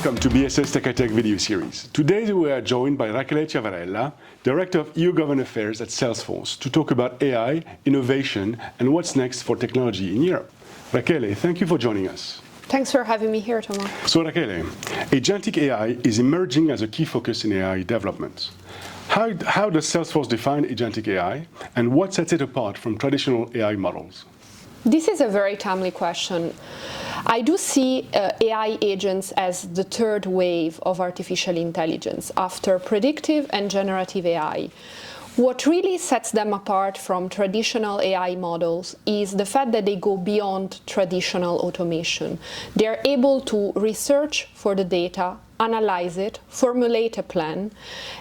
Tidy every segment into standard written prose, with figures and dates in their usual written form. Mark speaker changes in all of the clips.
Speaker 1: Welcome to BSS Tech Tech video series. Today we are joined by Rachele Ciavarella, Director of EU Government Affairs at Salesforce, to talk about AI, innovation, and what's next for technology in Europe. Rachele, thank you for joining us.
Speaker 2: Thanks for having me here, Thomas.
Speaker 1: So Rachele, agentic AI is emerging as a key focus in AI development. How does Salesforce define agentic AI, and what sets it apart from traditional AI models?
Speaker 2: This is a very timely question. I do see AI agents as the third wave of artificial intelligence after predictive and generative AI. What really sets them apart from traditional AI models is the fact that they go beyond traditional automation. They are able to research for the data, analyze it, formulate a plan,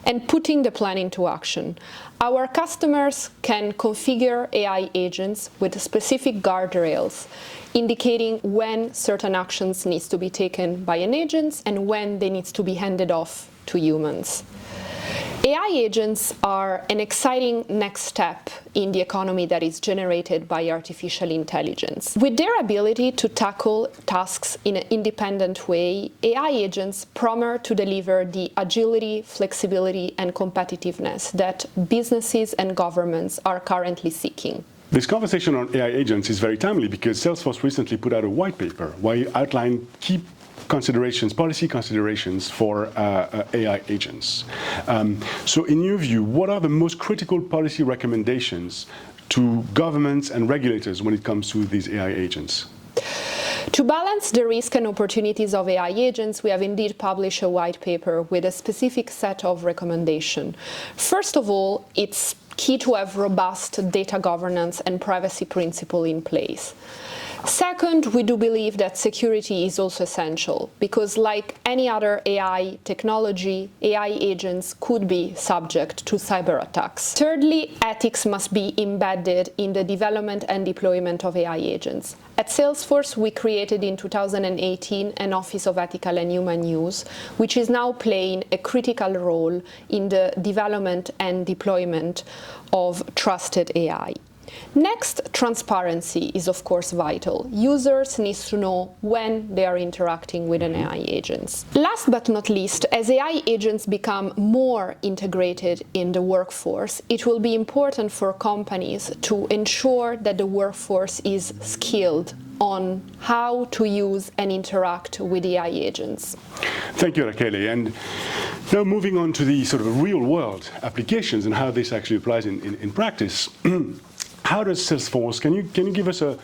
Speaker 2: and putting the plan into action. Our customers can configure AI agents with specific guardrails, indicating when certain actions need to be taken by an agent and when they need to be handed off to humans. AI agents are an exciting next step in the economy that is generated by artificial intelligence. With their ability to tackle tasks in an independent way, AI agents promise to deliver the agility, flexibility, and competitiveness that businesses and governments are currently seeking.
Speaker 1: This conversation on AI agents is very timely because Salesforce recently put out a white paper where you outline key policy considerations for AI agents. So in your view, what are the most critical policy recommendations to governments and regulators when it comes to these AI agents?
Speaker 2: To balance the risk and opportunities of AI agents, we have indeed published a white paper with a specific set of recommendations. First of all, it's key to have robust data governance and privacy principles in place. Second, we do believe that security is also essential because, like any other AI technology, AI agents could be subject to cyber attacks. Thirdly, ethics must be embedded in the development and deployment of AI agents. At Salesforce, we created in 2018 an Office of Ethical and Human Use, which is now playing a critical role in the development and deployment of trusted AI. Next, transparency is of course vital. Users need to know when they are interacting with an AI agent. Last but not least, as AI agents become more integrated in the workforce, it will be important for companies to ensure that the workforce is skilled on how to use and interact with AI agents.
Speaker 1: Thank you, Rachele. And now moving on to the sort of real-world applications and how this actually applies in practice. How does Salesforce, can you give us a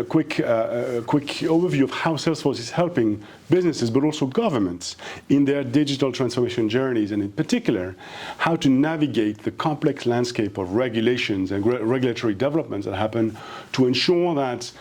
Speaker 1: quick overview of how Salesforce is helping businesses but also governments in their digital transformation journeys, and in particular, how to navigate the complex landscape of regulations and regulatory developments that happen to ensure that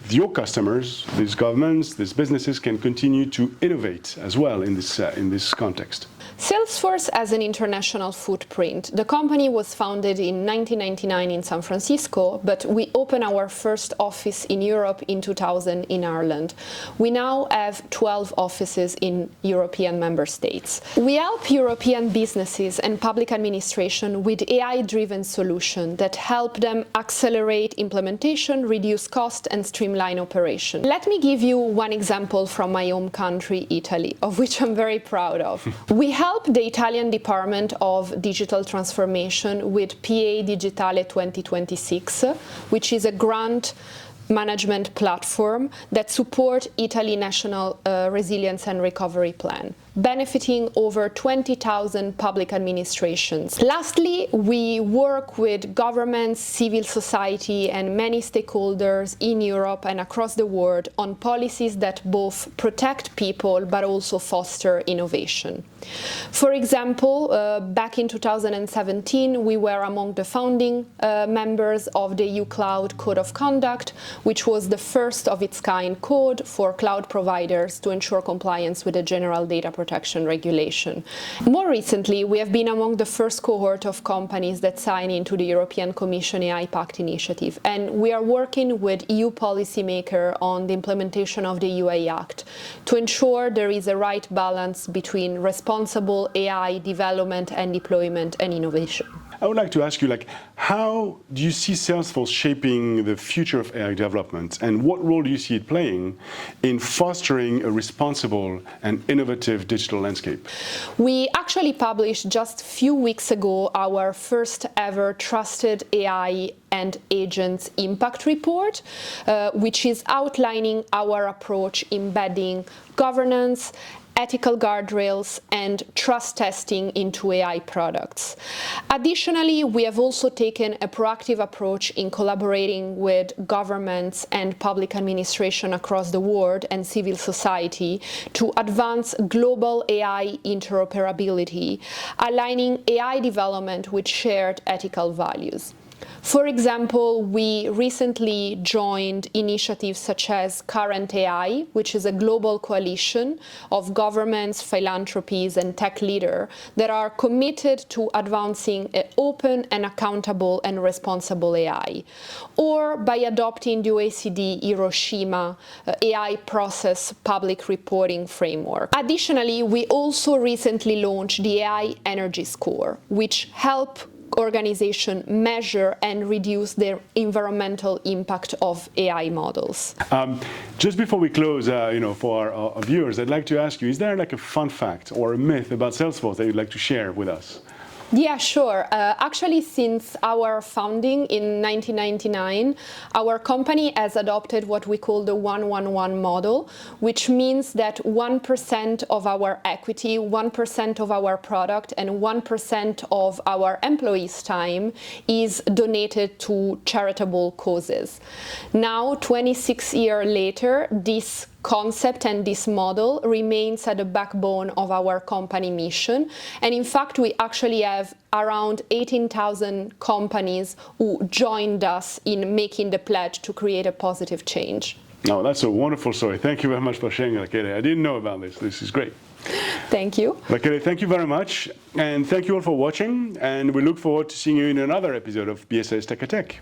Speaker 1: your customers, these governments, these businesses can continue to innovate as well in this context?
Speaker 2: Salesforce has an international footprint. The company was founded in 1999 in San Francisco, but we opened our first office in Europe in 2000 in Ireland. We now have 12 offices in European member states. We help European businesses and public administration with AI-driven solutions that help them accelerate implementation, reduce cost, and streamline operation. Let me give you one example from my home country, Italy, of which I'm very proud of. We help the Italian Department of Digital Transformation with PA Digitale 2026, which is a grant management platform that supports Italy's National Resilience and Recovery Plan, benefiting over 20,000 public administrations. Lastly, we work with governments, civil society, and many stakeholders in Europe and across the world on policies that both protect people but also foster innovation. For example, back in 2017, we were among the founding members of the EU Cloud Code of Conduct, which was the first of its kind code for cloud providers to ensure compliance with the General Data Protection Regulation. More recently, we have been among the first cohort of companies that sign into the European Commission AI Pact initiative, and we are working with EU policymakers on the implementation of the UA Act to ensure there is a right balance between responsible AI development and deployment and innovation.
Speaker 1: I would like to ask you, like, how do you see Salesforce shaping the future of AI development, and what role do you see it playing in fostering a responsible and innovative digital landscape?
Speaker 2: We actually published just a few weeks ago our first ever Trusted AI and Agents Impact Report, which is outlining our approach embedding governance, ethical guardrails, and trust testing into AI products. Additionally, we have also taken a proactive approach in collaborating with governments and public administration across the world and civil society to advance global AI interoperability, aligning AI development with shared ethical values. For example, we recently joined initiatives such as Current AI, which is a global coalition of governments, philanthropies, and tech leaders that are committed to advancing an open and accountable and responsible AI, or by adopting the OECD Hiroshima AI process public reporting framework. Additionally, we also recently launched the AI Energy Score, which helps organizations measure and reduce their environmental impact of AI models.
Speaker 1: Just before we close, for our viewers, I'd like to ask you, is there like a fun fact or a myth about Salesforce that you'd like to share with us?
Speaker 2: Yeah, sure. Actually, since our founding in 1999, our company has adopted what we call the 1-1-1 model, which means that 1% of our equity, 1% of our product, and 1% of our employees' time is donated to charitable causes. Now, 26 years later, this concept and this model remains at the backbone of our company mission. And in fact, we actually have around 18,000 companies who joined us in making the pledge to create a positive change.
Speaker 1: Oh, that's a wonderful story. Thank you very much for sharing, Rachele. I didn't know about this. This is great.
Speaker 2: Thank you.
Speaker 1: Rachele, thank you very much. And thank you all for watching. And we look forward to seeing you in another episode of BSS Tech.